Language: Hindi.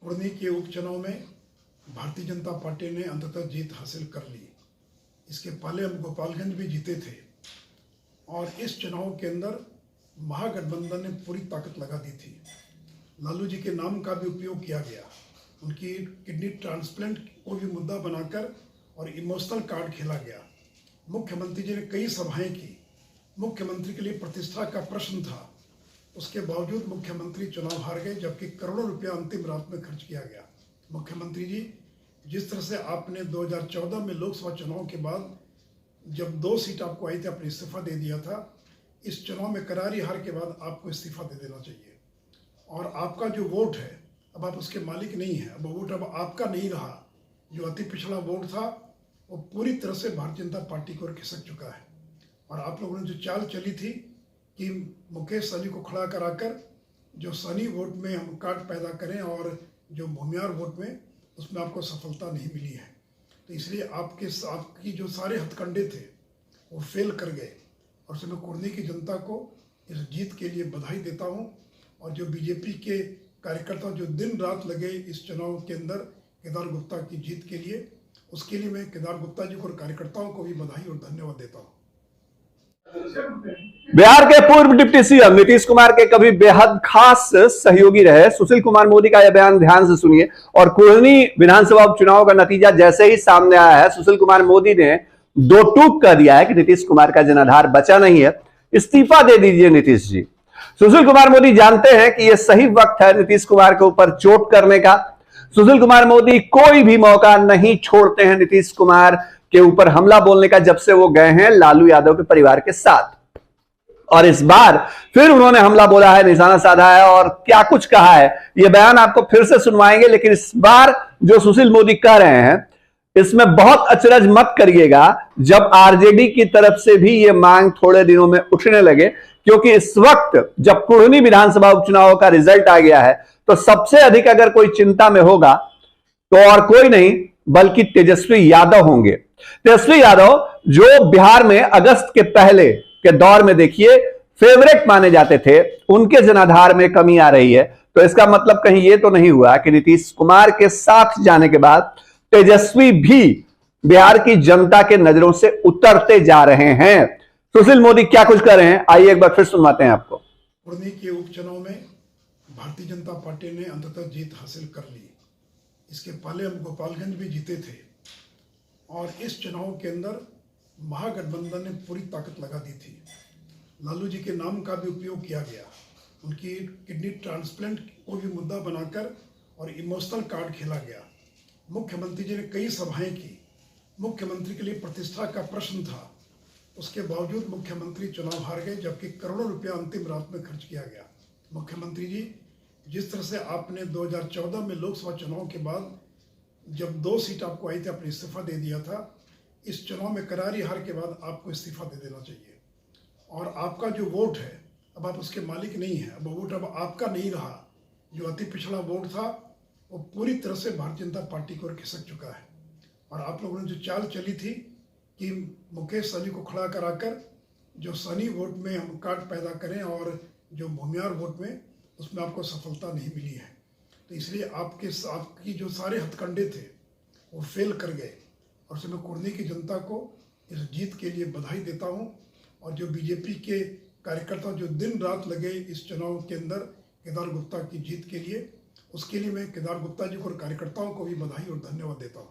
कुर्नी के उपचुनाव में भारतीय जनता पार्टी ने अंततः जीत हासिल कर ली। इसके पहले हम गोपालगंज भी जीते थे और इस चुनाव के अंदर महागठबंधन ने पूरी ताकत लगा दी थी। लालू जी के नाम का भी उपयोग किया गया, उनकी किडनी ट्रांसप्लांट को भी मुद्दा बनाकर और इमोशनल कार्ड खेला गया। मुख्यमंत्री जी ने कई सभाएं की, मुख्यमंत्री के लिए प्रतिष्ठा का प्रश्न था, उसके बावजूद मुख्यमंत्री चुनाव हार गए, जबकि करोड़ों रुपया अंतिम रात में खर्च किया गया। मुख्यमंत्री जी, जिस तरह से आपने 2014 में लोकसभा चुनाव के बाद जब 2 सीट आपको आई थी, आपने इस्तीफा दे दिया था। इस चुनाव में करारी हार के बाद आपको इस्तीफा दे देना चाहिए। और आपका जो वोट है, अब आप उसके मालिक नहीं हैं, अब वोट अब आपका नहीं रहा। जो अति पिछड़ा वोट था वो पूरी तरह से भारतीय जनता पार्टी की ओर खिसक चुका है। और आप लोगों ने जो चाल चली थी कि मुकेश सहनी को खड़ा कराकर जो सहनी वोट में हम कार्ड पैदा करें और जो भूमियार वोट में, उसमें आपको सफलता नहीं मिली है। तो इसलिए आपकी जो सारे हथकंडे थे वो फेल कर गए। और उसमें मैं कुर्नी की जनता को इस जीत के लिए बधाई देता हूँ। और जो बीजेपी के कार्यकर्ता जो दिन रात लगे इस चुनाव के अंदर केदार गुप्ता की जीत के लिए, उसके लिए मैं केदार गुप्ता जी को और कार्यकर्ताओं को भी बधाई और धन्यवाद देता हूँ। बिहार के पूर्व डिप्टी सीएम नीतीश कुमार के कभी बेहद खास सहयोगी रहे सुशील कुमार मोदी का यह बयान ध्यान से सुनिए। और कुर्नी विधानसभा उपचुनाव का नतीजा जैसे ही सामने आया है, सुशील कुमार मोदी ने दो टूक कर दिया है कि नीतीश कुमार का जनाधार बचा नहीं है, इस्तीफा दे दीजिए नीतीश जी। सुशील कुमार मोदी जानते हैं कि यह सही वक्त है नीतीश कुमार के ऊपर चोट करने का। सुशील कुमार मोदी कोई भी मौका नहीं छोड़ते हैं नीतीश कुमार के ऊपर हमला बोलने का, जब से वो गए हैं लालू यादव के परिवार के साथ। और इस बार फिर उन्होंने हमला बोला है, निशाना साधा है और क्या कुछ कहा है, यह बयान आपको फिर से सुनवाएंगे। लेकिन इस बार जो सुशील मोदी कह रहे हैं, इसमें बहुत अचरज मत करिएगा जब आरजेडी की तरफ से भी यह मांग थोड़े दिनों में उठने लगे। क्योंकि इस वक्त जब कुर्नी विधानसभा उपचुनाव का रिजल्ट आ गया है, तो सबसे अधिक अगर कोई चिंता में होगा तो और कोई नहीं बल्कि तेजस्वी यादव होंगे। तेजस्वी यादव जो बिहार में अगस्त के पहले के दौर में देखिए फेवरेट माने जाते थे, उनके जनाधार में कमी आ रही है। तो इसका मतलब कहीं यह तो नहीं हुआ कि नीतीश कुमार के साथ जाने के बाद तेजस्वी भी बिहार की जनता के नजरों से उतरते जा रहे हैं। सुशील मोदी क्या कुछ कर रहे हैं, आइए एक बार फिर सुनवाते हैं आपको। कुर्नी के उपचुनाव में भारतीय जनता पार्टी ने अंततः जीत हासिल कर ली। इसके पहले हम गोपालगंज भी जीते थे और इस चुनाव के अंदर महागठबंधन ने पूरी ताकत लगा दी थी। लालू जी के नाम का भी उपयोग किया गया, उनकी किडनी ट्रांसप्लांट को भी मुद्दा बनाकर और इमोशनल कार्ड खेला गया। मुख्यमंत्री जी ने कई सभाएं की, मुख्यमंत्री के लिए प्रतिष्ठा का प्रश्न था, उसके बावजूद मुख्यमंत्री चुनाव हार गए, जबकि करोड़ों रुपया अंतिम रात में खर्च किया गया। मुख्यमंत्री जी, जिस तरह से आपने 2014 में लोकसभा चुनाव के बाद जब 2 सीट आपको आई थी, आपने इस्तीफा दे दिया था। इस चुनाव में करारी हार के बाद आपको इस्तीफा दे देना चाहिए। और आपका जो वोट है, अब आप उसके मालिक नहीं हैं, अब वोट अब आपका नहीं रहा। जो अति पिछड़ा वोट था वो पूरी तरह से भारतीय जनता पार्टी की ओर खिसक चुका है। और आप लोगों ने जो चाल चली थी कि मुकेश सहनी को खड़ा कराकर जो सहनी वोट में हम कार्ड पैदा करें और जो भूमियार वोट में, उसमें आपको सफलता नहीं मिली है। तो इसलिए आपकी जो सारे हथकंडे थे वो फेल कर गए। और उसमें मैं कुर्नी की जनता को इस जीत के लिए बधाई देता हूँ। और जो बीजेपी के कार्यकर्ता जो दिन रात लगे इस चुनाव के अंदर केदार गुप्ता की जीत के लिए, उसके लिए मैं केदार गुप्ता जी को और कार्यकर्ताओं को भी बधाई और धन्यवाद देता हूँ।